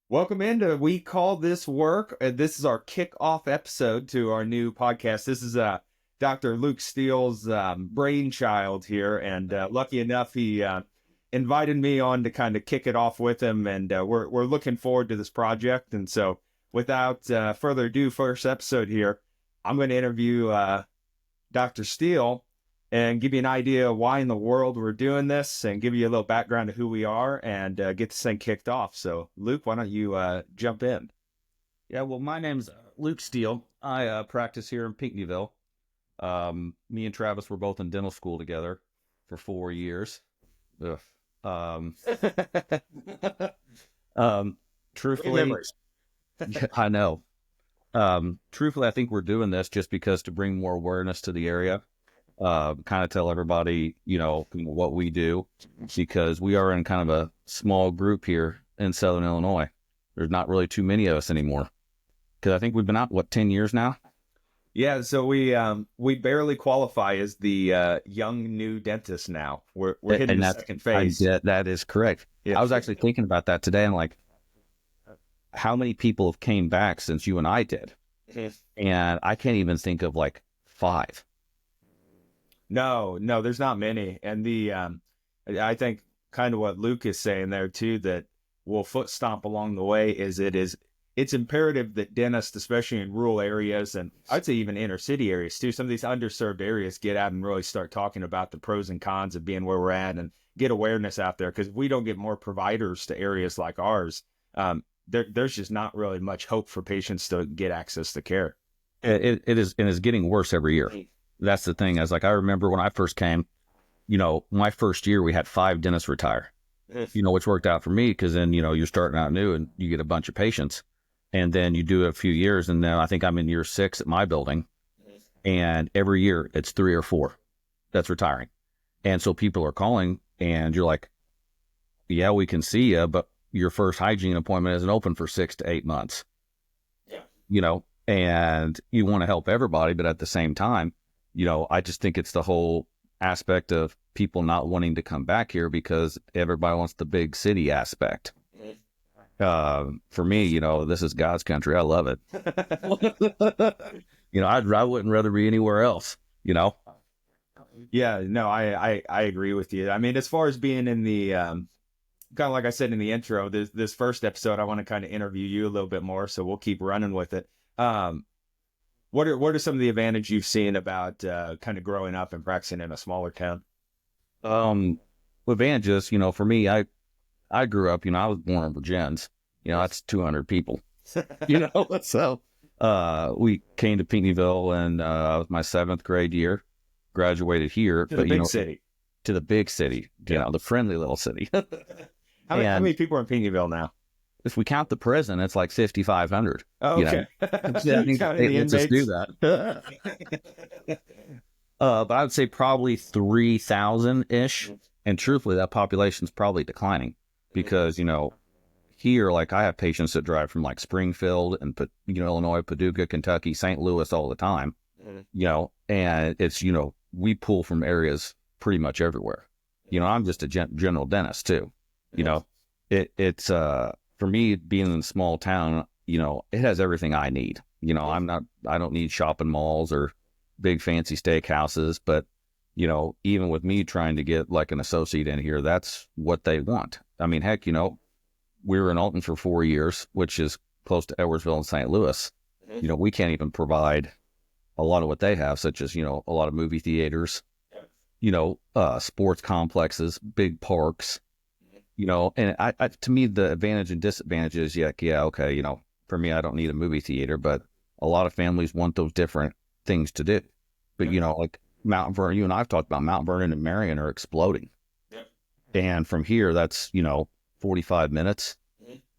Welcome into We Call This Work. This is our kickoff episode to our new podcast. This is Dr. Luke Steele's brainchild here, and lucky enough, he invited me on to kind of kick it off with him, and we're looking forward to this project. And so, without further ado, first episode here, I'm going to interview Dr. Steele and give you an idea of why in the world we're doing this and give you a little background of who we are and get this thing kicked off. So, Luke, why don't you jump in? Yeah, well, my name's Luke Steele. I practice here in Pinckneyville. Me and Travis were both in dental school together for 4 years. Ugh. Truthfully, I know. Truthfully, I think we're doing this just because to bring more awareness to the area. Kind of tell everybody, what we do, because we are in kind of a small group here in Southern Illinois. There's not really too many of us anymore. Because I think we've been out, 10 years now? Yeah, so we barely qualify as the young new dentist now. We're hitting the second phase. That is correct. Yeah. I was actually thinking about that today. I'm like, how many people have came back since you and I did? And I can't even think of 5. No, there's not many. And I think kind of what Luke is saying there too, that we'll foot stomp along the way it's imperative that dentists, especially in rural areas, and I'd say even inner city areas too, some of these underserved areas, get out and really start talking about the pros and cons of being where we're at and get awareness out there. Because if we don't get more providers to areas like ours, there's just not really much hope for patients to get access to care. It is, and it's getting worse every year. That's the thing. I remember when I first came, my first year we had 5 dentists retire, which worked out for me because then, you're starting out new and you get a bunch of patients, and then you do it a few years. And then I think I'm in year 6 at my building, and every year it's 3 or 4 that's retiring. And so people are calling and you're like, yeah, we can see you, but your first hygiene appointment isn't open for 6 to 8 months. Yeah. And you want to help everybody, but at the same time, I just think it's the whole aspect of people not wanting to come back here because everybody wants the big city aspect. For me, this is God's country. I love it. I wouldn't rather be anywhere else, Yeah, no, I agree with you. I mean, as far as being in the, kind of like I said in the intro, this first episode, I want to kind of interview you a little bit more, so we'll keep running with it. What are some of the advantages you've seen about kind of growing up and practicing in a smaller town? Advantages, for me, I grew up, I was born in Virgins, that's 200 people, so we came to Pinckneyville and I was my 7th grade year, graduated here. To the big city. To the big city, the friendly little city. How many people are in Pinckneyville now? If we count the prison, it's like 5,500. Oh, okay. They let us do that. But I would say probably 3,000-ish. And truthfully, that population is probably declining because, here, I have patients that drive from Springfield and, Illinois, Paducah, Kentucky, St. Louis all the time, and it's, we pull from areas pretty much everywhere. I'm just a general dentist too. It's for me, being in a small town, it has everything I need. I don't need shopping malls or big fancy steakhouses, but, even with me trying to get an associate in here, that's what they want. I mean, heck, we were in Alton for 4 years, which is close to Edwardsville and St. Louis. We can't even provide a lot of what they have, such as, a lot of movie theaters, sports complexes, big parks. And I to me, the advantage and disadvantage is, okay, for me, I don't need a movie theater, but a lot of families want those different things to do. But, Mount Vernon, you and I have talked about Mount Vernon and Marion are exploding. Yep. And from here, that's, 45 minutes.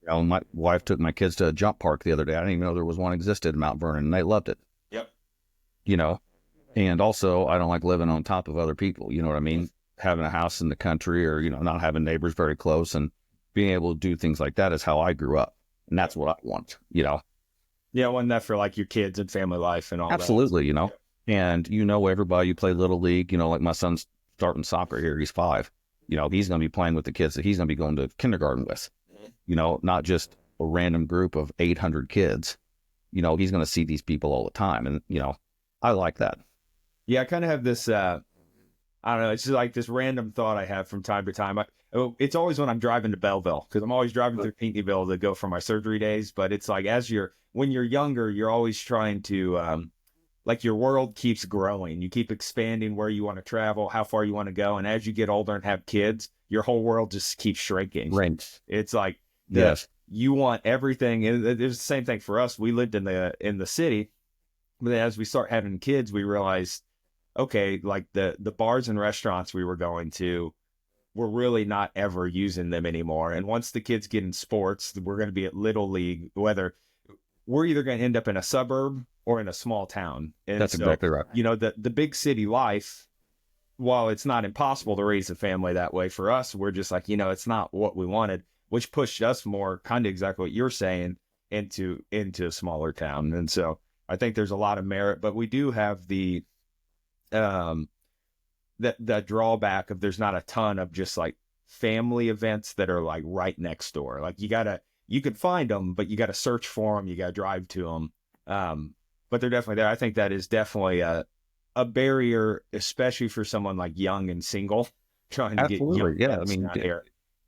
My wife took my kids to a jump park the other day. I didn't even know there was one existed in Mount Vernon, and they loved it. Yep. And also, I don't like living on top of other people. You know what I mean? Having a house in the country or, not having neighbors very close and being able to do things like that is how I grew up. And that's what I want, Yeah, I want that for your kids and family life and all Absolutely, that. And everybody, you play Little League, my son's starting soccer here. He's 5. He's going to be playing with the kids that he's going to be going to kindergarten with, not just a random group of 800 kids, he's going to see these people all the time. And, I like that. Yeah, I kind of have this, I don't know, it's just like this random thought I have from time to time. It's always when I'm driving to Belleville, because I'm always driving through Pinckneyville to go for my surgery days. But it's like, when you're younger, you're always trying to, like your world keeps growing. You keep expanding where you want to travel, how far you want to go. And as you get older and have kids, your whole world just keeps shrinking. Right. It's like, Yes. You want everything. And it's the same thing for us. We lived in the city, but as we start having kids, we realized, okay, like the bars and restaurants we were going to, we're really not ever using them anymore. And once the kids get in sports, we're going to be at Little League, whether we're either going to end up in a suburb or in a small town. And That's exactly right. The big city life, while it's not impossible to raise a family that way, for us, we're just like, it's not what we wanted, which pushed us more kind of exactly what you're saying into a smaller town. And so I think there's a lot of merit, but we do have the that drawback of there's not a ton of just like family events that are like right next door. Like you could find them, but you got to search for them. You got to drive to them. But they're definitely there. I think that is definitely a barrier, especially for someone like young and single trying to get young. Yeah. I mean, here.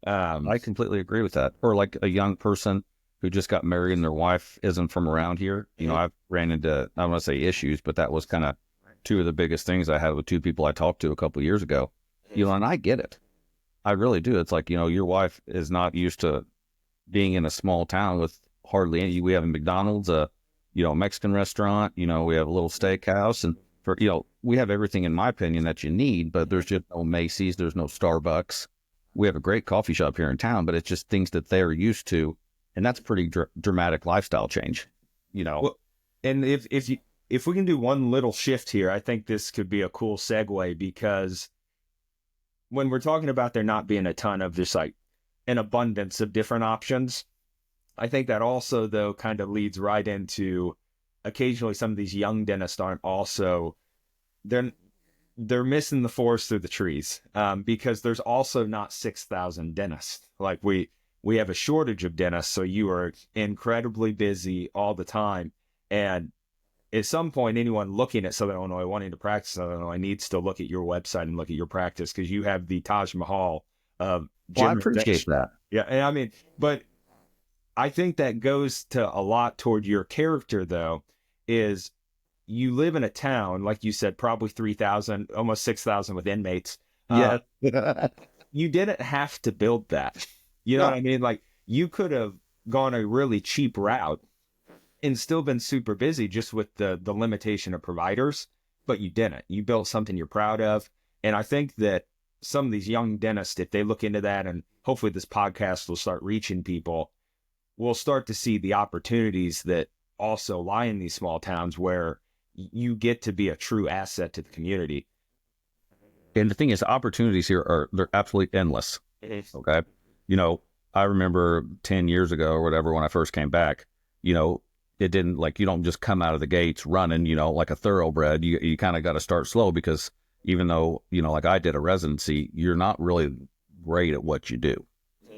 I completely agree with that. Or like a young person who just got married and their wife isn't from around here. I've ran into, I don't want to say issues, but that was kind of two of the biggest things I had with two people I talked to a couple of years ago. And I get it. I really do. It's like, your wife is not used to being in a small town with hardly any. We have a McDonald's, a Mexican restaurant, we have a little steakhouse, and we have everything, in my opinion, that you need, but there's just no Macy's, there's no Starbucks. We have a great coffee shop here in town, but it's just things that they're used to. And that's pretty dramatic lifestyle change, Well, and if we can do one little shift here, I think this could be a cool segue, because when we're talking about there not being a ton of just like an abundance of different options, I think that also, though, kind of leads right into occasionally some of these young dentists aren't also, they're missing the forest through the trees, because there's also not 6,000 dentists. Like we have a shortage of dentists, so you are incredibly busy all the time. And at some point, anyone looking at Southern Illinois, wanting to practice Southern Illinois, needs to look at your website and look at your practice, because you have the Taj Mahal of I appreciate that. Yeah, and I mean, but I think that goes to a lot toward your character, though, is you live in a town, like you said, probably 3,000, almost 6,000 with inmates. Yeah. You didn't have to build that. You know what I mean? Like, you could have gone a really cheap route and still been super busy just with the limitation of providers, but you didn't. You built something you're proud of. And I think that some of these young dentists, if they look into that, and hopefully this podcast will start reaching people, we'll start to see the opportunities that also lie in these small towns where you get to be a true asset to the community. And the thing is, opportunities here they're absolutely endless. Okay. I remember 10 years ago or whatever, when I first came back, it didn't, like, you don't just come out of the gates running, like a thoroughbred. You kind of got to start slow, because even though, like I did a residency, you're not really great at what you do.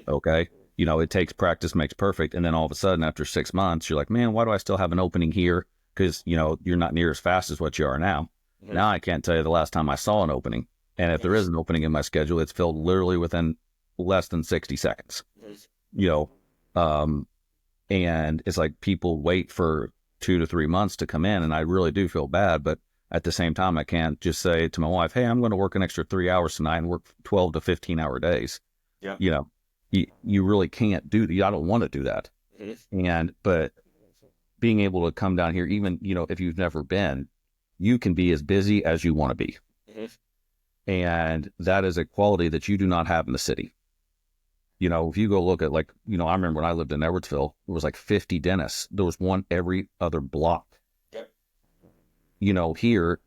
Okay. It takes practice makes perfect. And then all of a sudden, after 6 months, you're like, man, why do I still have an opening here? Because, you're not near as fast as what you are now. Now I can't tell you the last time I saw an opening. And if there is an opening in my schedule, it's filled literally within less than 60 seconds. And it's like people wait for 2 to 3 months to come in, and I really do feel bad. But at the same time, I can't just say to my wife, hey, I'm going to work an extra 3 hours tonight and work 12 to 15-hour days. Yeah. You really can't do that. I don't want to do that. But being able to come down here, even, if you've never been, you can be as busy as you want to be. And that is a quality that you do not have in the city. If you go look at, like, I remember when I lived in Edwardsville, it was like 50 dentists. There was one every other block. Yep. Here,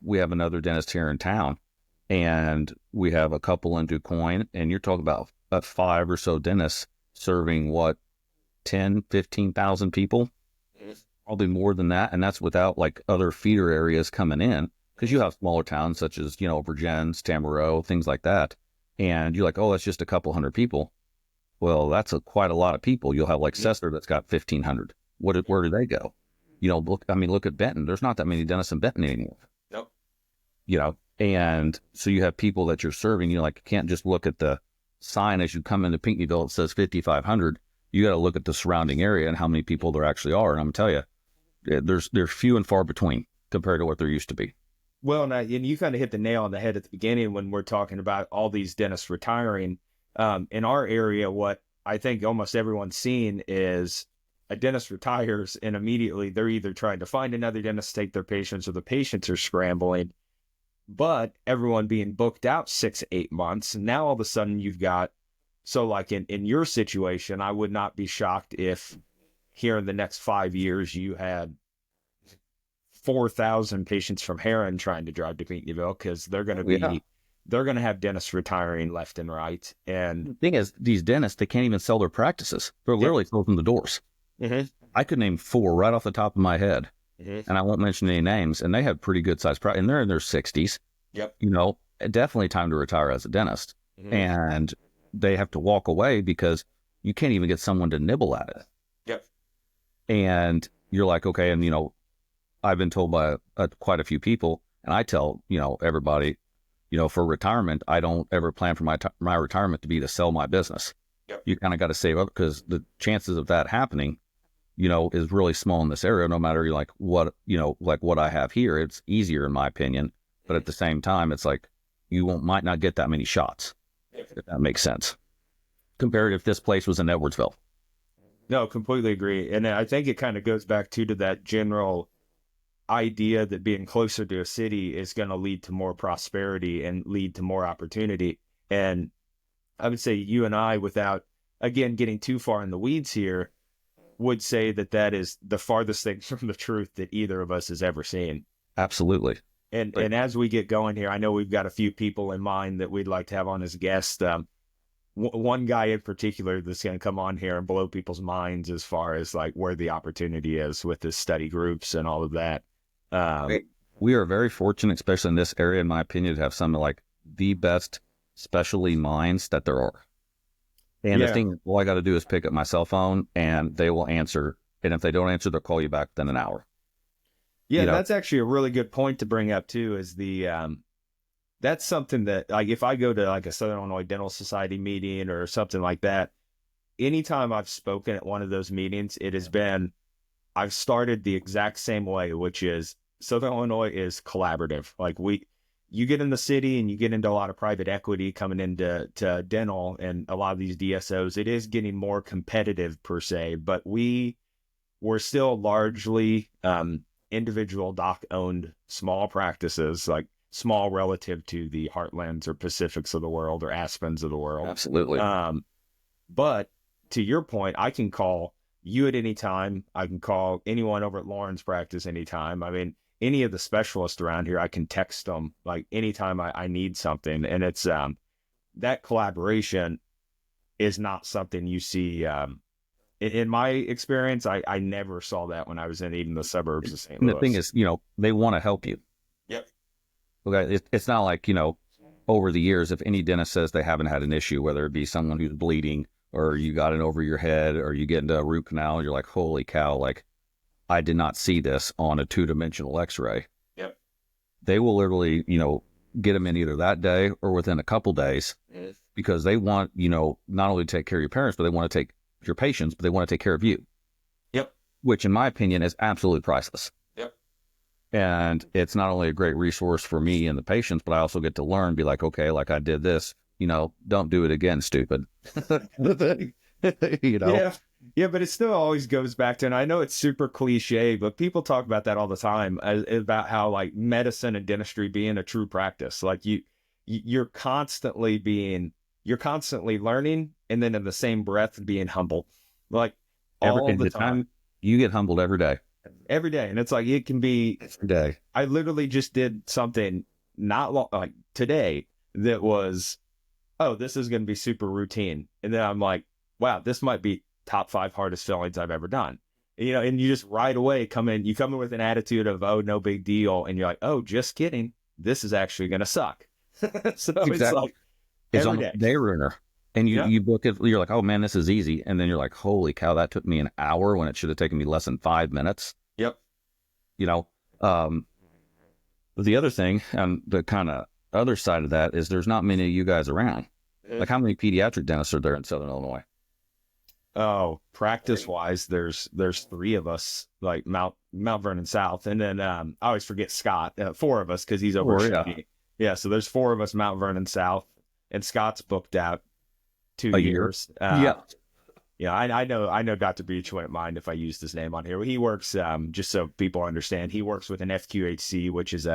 we have another dentist here in town, and we have a couple in DuQuoin, and you're talking about 5 or so dentists serving 10, 15,000 people, probably more than that. And that's without like other feeder areas coming in, because you have smaller towns such as, Virgins, Tamaro, things like that. And you're like, oh, that's just a couple hundred people. Well, that's quite a lot of people. You'll have like Sessler that's got 1,500. Where do they go? Look at Benton. There's not that many dentists in Benton anymore. Nope. And so you have people that you're serving. You can't just look at the sign as you come into Pinckneyville. It says 5,500. You got to look at the surrounding area and how many people there actually are. And I'm gonna tell you, they're few and far between compared to what there used to be. Well, and you kind of hit the nail on the head at the beginning when we're talking about all these dentists retiring. In our area, what I think almost everyone's seen is a dentist retires and immediately they're either trying to find another dentist to take their patients or the patients are scrambling, but everyone being booked out 6 to 8 months. And now all of a sudden you've got, so like in your situation, I would not be shocked if here in the next 5 years you had 4,000 patients from Heron trying to drive to Pinckneyville because they're going to be, they're going to have dentists retiring left and right. And the thing is, these dentists, they can't even sell their practices. They're literally closing the doors. Mm-hmm. I could name 4 right off the top of my head, mm-hmm. and I won't mention any names, and they have pretty good sized practice, and they're in their 60s. Yep. Definitely time to retire as a dentist. Mm-hmm. And they have to walk away because you can't even get someone to nibble at it. Yep. And you're like, okay, and I've been told by quite a few people, and I tell everybody, for retirement, I don't ever plan for my retirement to be to sell my business. Yep. You kind of got to save up because the chances of that happening, is really small in this area. No matter what I have here, it's easier in my opinion. But at the same time, it's like might not get that many shots, if that makes sense. Compared if this place was in Edwardsville. No, completely agree. And I think it kind of goes back to that general idea that being closer to a city is going to lead to more prosperity and lead to more opportunity. And I would say you and I, without, again, getting too far in the weeds here, would say that is the farthest thing from the truth that either of us has ever seen. Absolutely. And as we get going here, I know we've got a few people in mind that we'd like to have on as guests. One guy in particular that's going to come on here and blow people's minds as far as like where the opportunity is with the study groups and all of that. We are very fortunate, especially in this area, in my opinion, to have some of like the best specialty minds that there are. And the thing, all I got to do is pick up my cell phone and they will answer. And if they don't answer, they'll call you back within an hour. Yeah, that's actually a really good point to bring up too, is that's something that, like, if I go to like a Southern Illinois Dental Society meeting or something like that, anytime I've spoken at one of those meetings, it has been, I've started the exact same way, which is Southern Illinois is collaborative. Like you get in the city and you get into a lot of private equity coming into dental and a lot of these DSOs, it is getting more competitive per se, but we're still largely, individual doc owned small practices, like small relative to the Heartlands or Pacifics of the world or Aspens of the world. Absolutely. But to your point, I can call you at any time. I can call anyone over at Lauren's practice anytime. I mean, any of the specialists around here, I can text them like anytime I need something. And it's that collaboration is not something you see. In my experience, I never saw that when I was in even the suburbs of St. Louis. And the thing is, they want to help you. Yep. Okay. It's not like, over the years, if any dentist says they haven't had an issue, whether it be someone who's bleeding or you got it over your head or you get into a root canal, and you're like, holy cow, like I did not see this on a 2-dimensional x-ray. Yep. They will literally, get them in either that day or within a couple days because they want, not only to take care of your parents, but they want to take your patients, but they want to take care of you. Yep. Which in my opinion is absolutely priceless. Yep. And it's not only a great resource for me and the patients, but I also get to learn, be like, okay, like I did this, don't do it again, stupid. Yeah, but it still always goes back to, and I know it's super cliche, but people talk about that all the time, about how like medicine and dentistry being a true practice. Like you're constantly learning, and then in the same breath being humble, like all the time. You get humbled every day. Every day. And it's like, it can be every day. I literally just did something not long, like today, that was, oh, this is going to be super routine. And then I'm like, wow, this might be top 5 hardest fillings I've ever done. And you just right away come in with an attitude of, oh, no big deal. And you're like, oh, just kidding. This is actually going to suck. So exactly. it's like, it's on a day ruiner. And Yeah. you book it, you're like, oh man, this is easy. And then you're like, holy cow, that took me an hour when it should have taken me less than 5 minutes. Yep. You know, um, the other thing, and the kind of other side of that is there's not many of you guys around. Like, how many pediatric dentists are there in Southern Illinois? Oh, practice wise, there's three of us, like Mount Vernon South, and then I always forget Scott. Four of us because he's over. Yeah. Yeah, so there's four of us, Mount Vernon South, and Scott's booked out 2 A year. years. Yeah. Yeah, I know Dr. Beach wouldn't mind if I used his name on here. He works, just so people understand, he works with an FQHC, which is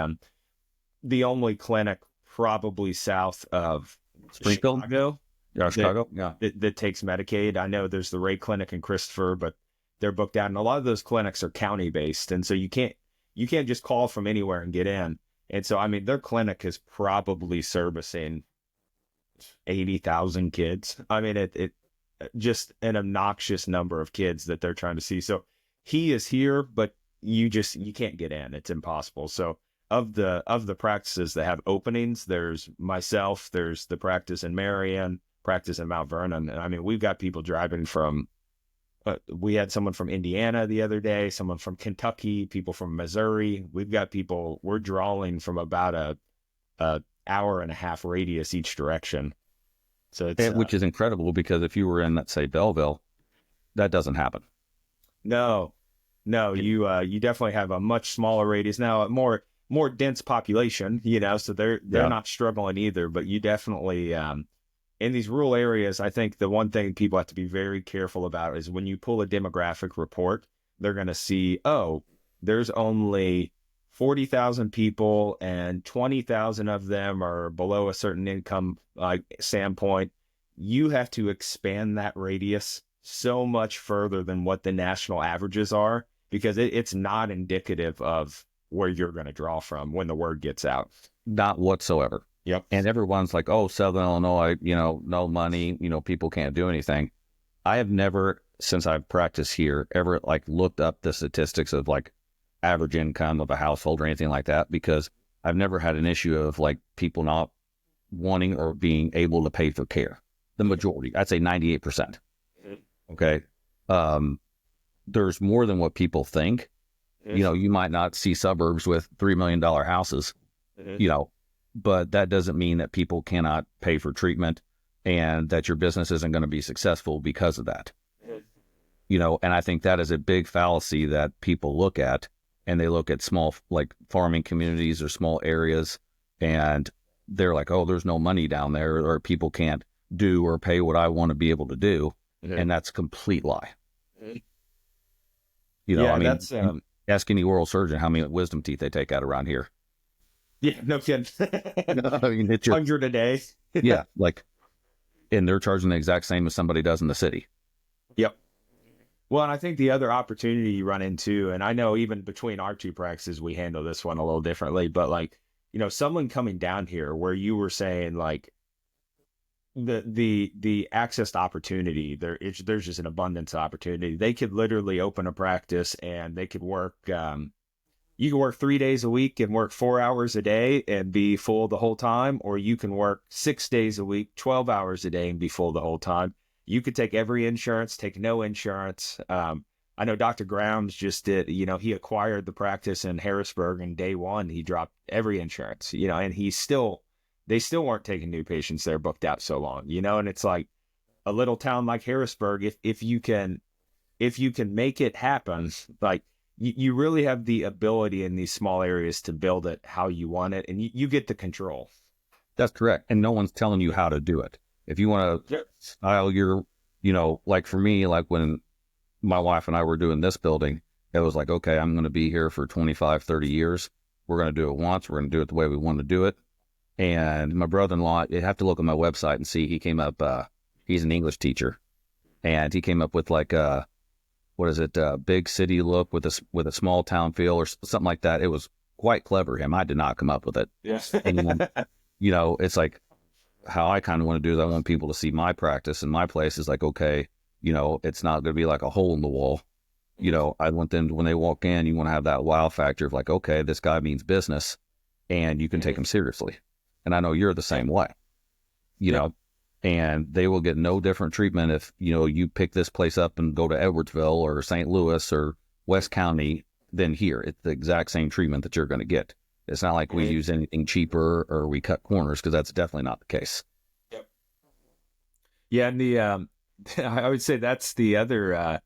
the only clinic probably south of Springfield? Chicago. Yeah, Chicago. Yeah. That takes Medicaid. I know there's the Ray Clinic in Christopher, but they're booked out, and a lot of those clinics are county based, and so you can't just call from anywhere and get in. And so I mean, their clinic is probably servicing 80,000 kids. I mean, it just an obnoxious number of kids that they're trying to see. So he is here, but you can't get in. It's impossible. So of the practices that have openings, there's myself, there's the practice in Marion, practice in Mount Vernon. And I mean, we've got people driving from, we had someone from Indiana the other day, someone from Kentucky, people from Missouri. We've got people, we're drawing from about a hour and a half radius each direction. So it's, which is incredible, because if you were in, let's say, Belleville, that doesn't happen. No, you definitely have a much smaller radius now, a more dense population, so they're not struggling either, but you definitely, in these rural areas, I think the one thing people have to be very careful about is when you pull a demographic report, they're going to see, oh, there's only 40,000 people and 20,000 of them are below a certain income standpoint. You have to expand that radius so much further than what the national averages are, because it's not indicative of where you're going to draw from when the word gets out. Not whatsoever. Yep. And everyone's like, oh, Southern Illinois, no money, people can't do anything. I have never, since I've practiced here, ever looked up the statistics of average income of a household or anything like that, because I've never had an issue of people not wanting or being able to pay for care. The majority, I'd say 98%. Okay. There's more than what people think. You might not see suburbs with $3 million houses, but that doesn't mean that people cannot pay for treatment and that your business isn't going to be successful because of that. And I think that is a big fallacy that people look at, and they look at small, farming communities or small areas, and they're like, oh, there's no money down there, or people can't do or pay what I want to be able to do. And that's a complete lie. That's, ask any oral surgeon how many wisdom teeth they take out around here. Yeah, no kidding. I mean, it's 100 a day. Yeah, and they're charging the exact same as somebody does in the city. Yep. Well, and I think the other opportunity you run into, and I know even between our two practices, we handle this one a little differently, but someone coming down here where you were saying the access to opportunity, there's just an abundance of opportunity. They could literally open a practice and they could work, you can work 3 days a week and work 4 hours a day and be full the whole time, or you can work 6 days a week, 12 hours a day and be full the whole time. You could take every insurance, take no insurance. I know Dr. Grounds just did, he acquired the practice in Harrisburg, and day one, he dropped every insurance, and they still weren't taking new patients. They're booked out so long, and it's like a little town like Harrisburg. If you can make it happen, you really have the ability in these small areas to build it how you want it, and you get the control. That's correct. And no one's telling you how to do it. If you want to style your, for me, when my wife and I were doing this building, it was okay, I'm going to be here for 25, 30 years. We're going to do it once. We're going to do it the way we want to do it. And my brother-in-law, you have to look at my website and see, he came up, he's an English teacher, and he came up with big city look with a small town feel or something like that. It was quite clever. I did not come up with it. Yes. And, it's how I kind of want to do is I want people to see my practice, and my place is okay, it's not going to be a hole in the wall. I want them to, when they walk in, you want to have that wow factor of okay, this guy means business, and you can take him seriously. And I know you're the same way, and they will get no different treatment if, you pick this place up and go to Edwardsville or St. Louis or West County than here. It's the exact same treatment that you're going to get. It's not like we use anything cheaper or we cut corners, because that's definitely not the case. Yep. Yeah, and the I would say that's the other.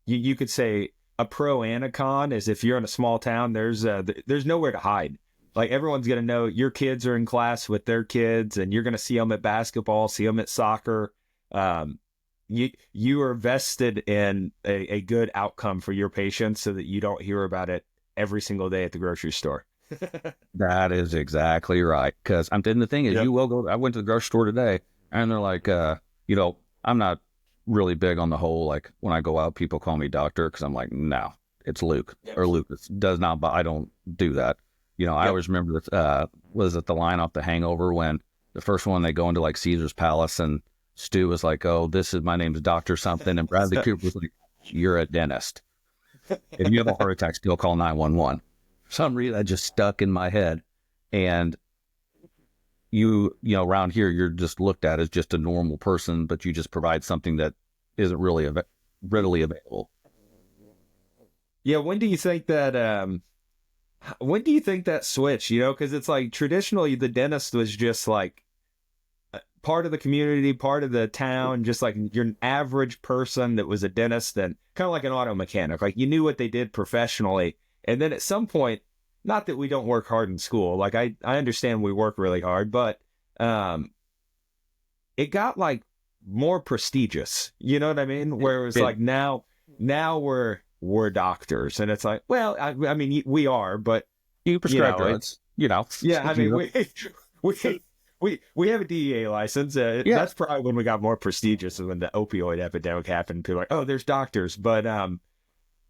You could say a pro and a con is if you're in a small town, there's nowhere to hide. Like, everyone's going to know your kids are in class with their kids, and you're going to see them at basketball, see them at soccer. You are vested in a good outcome for your patients, so that you don't hear about it every single day at the grocery store. That is exactly right. Because the thing is, you will go. I went to the grocery store today, and they're like, I'm not really big on the whole, like, when I go out, people call me doctor, because I'm like, no, it's Luke or Lucas. Does not, but I don't do that. I always remember that, was it the line off The Hangover, when the first one they go into like Caesar's Palace, and Stu was like, oh, my name is Dr. something, and Bradley Cooper was like, you're a dentist. If you have a heart attack, still call 911. For some reason, that just stuck in my head. And around here, you're just looked at as just a normal person, but you just provide something that isn't really readily available. Yeah, when do you think that switch, because it's like, traditionally the dentist was just like part of the community, part of the town, just like you're an average person that was a dentist, and kind of like an auto mechanic. Like, you knew what they did professionally. And then at some point, not that we don't work hard in school, like I understand we work really hard, but it got like more prestigious, you know what I mean? Where it was like, now we're doctors, and it's like, well, I mean, we are, but you prescribe drugs, yeah, I mean, we have a DEA license. That's probably when we got more prestigious, when the opioid epidemic happened. People were like, oh, there's doctors. But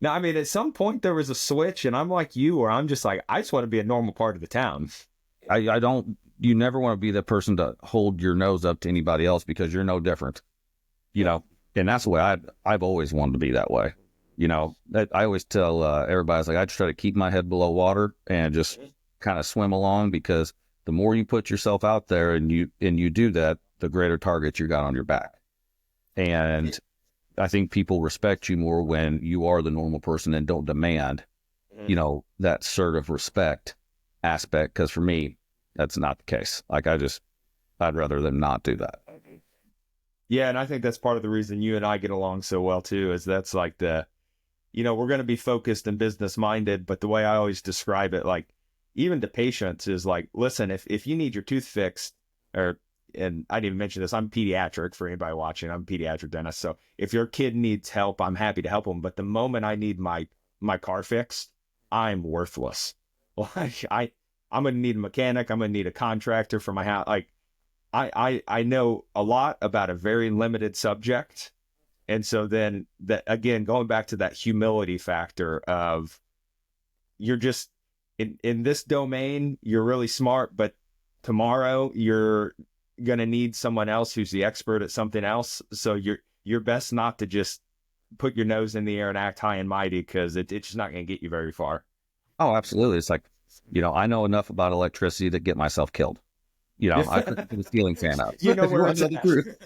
now, I mean, at some point there was a switch, and I'm like you, where I'm just like, I just want to be a normal part of the town. You never want to be the person to hold your nose up to anybody else, because you're no different, and that's the way I've always wanted to be that way. I always tell everybody, like, I try to keep my head below water and just kind of swim along, because the more you put yourself out there and you do that, the greater targets you got on your back. And I think people respect you more when you are the normal person and don't demand, that sort of respect aspect. Because for me, that's not the case. Like, I'd rather them not do that. Yeah, and I think that's part of the reason you and I get along so well too, is that's like we're going to be focused and business minded, but the way I always describe it, like, even to patients, is like, listen, if you need your tooth fixed, and I didn't even mention this, I'm pediatric, for anybody watching, I'm a pediatric dentist. So if your kid needs help, I'm happy to help them. But the moment I need my car fixed, I'm worthless. Like, I'm going to need a mechanic. I'm going to need a contractor for my house. Like, I know a lot about a very limited subject. And so then that, again, going back to that humility factor of, you're just in this domain, you're really smart, but tomorrow you're going to need someone else who's the expert at something else. So you're best not to just put your nose in the air and act high and mighty, because it's just not going to get you very far. Oh, absolutely. It's like, I know enough about electricity to get myself killed. I could put a ceiling fan up. Where it's at.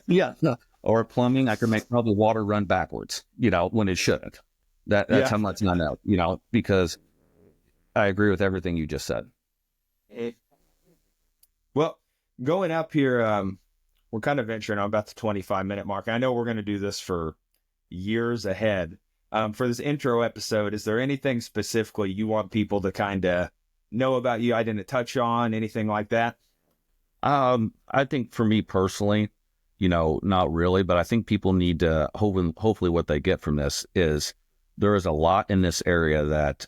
Yeah. Or plumbing, I could make probably water run backwards, when it shouldn't. That's how much I know, because I agree with everything you just said. Well, going up here, we're kind of venturing on about the 25-minute mark. I know we're going to do this for years ahead. For this intro episode, is there anything specifically you want people to kind of know about you I didn't touch on, anything like that? I think for me personally, not really, but I think people need to, hopefully what they get from this is, there is a lot in this area that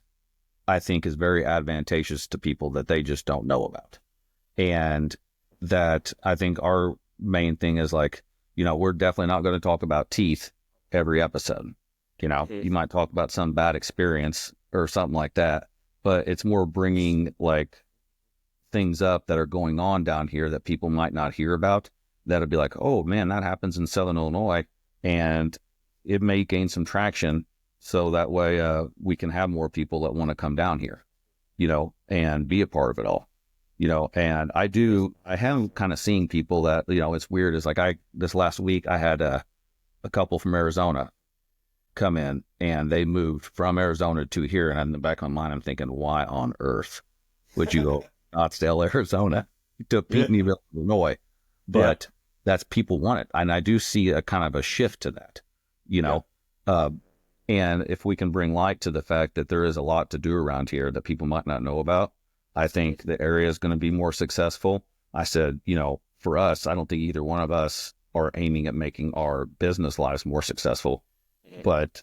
I think is very advantageous to people that they just don't know about. And that I think our main thing is, like, we're definitely not going to talk about teeth every episode. You might talk about some bad experience or something like that, but it's more bringing like things up that are going on down here that people might not hear about. That'll be like, oh man, that happens in Southern Illinois, and it may gain some traction. So that way we can have more people that want to come down here, and be a part of it all. And I have kind of seen people that, it's weird. It's like this last week, I had a couple from Arizona come in, and they moved from Arizona to here. And in the back of my mind, I'm thinking, why on earth would you go Scottsdale, Arizona to Peteneeville, Illinois? But that's people want it. And I do see a kind of a shift to that, and if we can bring light to the fact that there is a lot to do around here that people might not know about, I think the area is going to be more successful. I said, for us, I don't think either one of us are aiming at making our business lives more successful, but,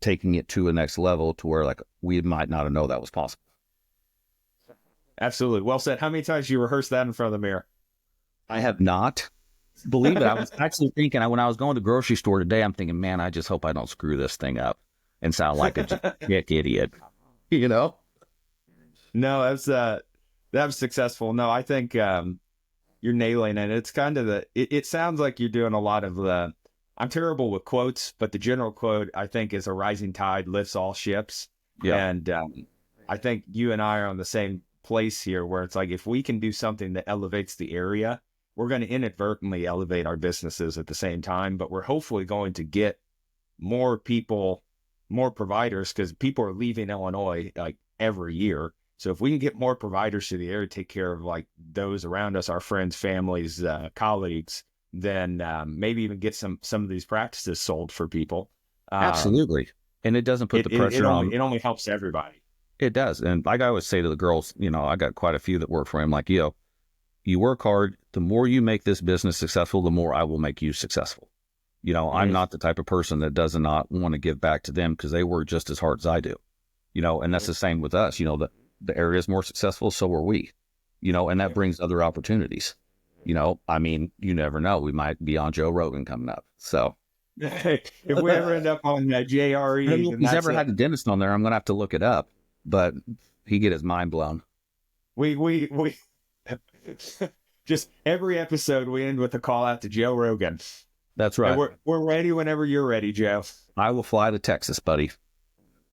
taking it to a next level to where like we might not have known that was possible. Absolutely. Well said. How many times you rehearsed that in front of the mirror? I have not. Believe it. I was actually thinking, when I was going to the grocery store today, I'm thinking, man, I just hope I don't screw this thing up and sound like a idiot, No, that was successful. No, I think you're nailing it. It's kind of it sounds like you're doing a lot of I'm terrible with quotes, but the general quote, I think, is a rising tide lifts all ships. Yeah. And I think you and I are on the same place here where it's like, if we can do something that elevates the area, we're going to inadvertently elevate our businesses at the same time, but we're hopefully going to get more people, more providers, because people are leaving Illinois like every year. So if we can get more providers to the area, take care of like those around us, our friends, families, colleagues, then maybe even get some of these practices sold for people. Absolutely. And it doesn't put the pressure on. It only helps everybody. It does. And like I always say to the girls, I got quite a few that work for him, like, you work hard. The more you make this business successful, the more I will make you successful. I'm not the type of person that does not want to give back to them because they work just as hard as I do. And that's the same with us. The area is more successful, so are we. And that brings other opportunities. You never know. We might be on Joe Rogan coming up. So if we ever end up on JRE, if he's ever had a dentist on there, I'm going to have to look it up. But he get his mind blown. We just every episode we end with a call out to Joe Rogan. That's right. And we're ready whenever you're ready, Joe. I will fly to Texas, buddy.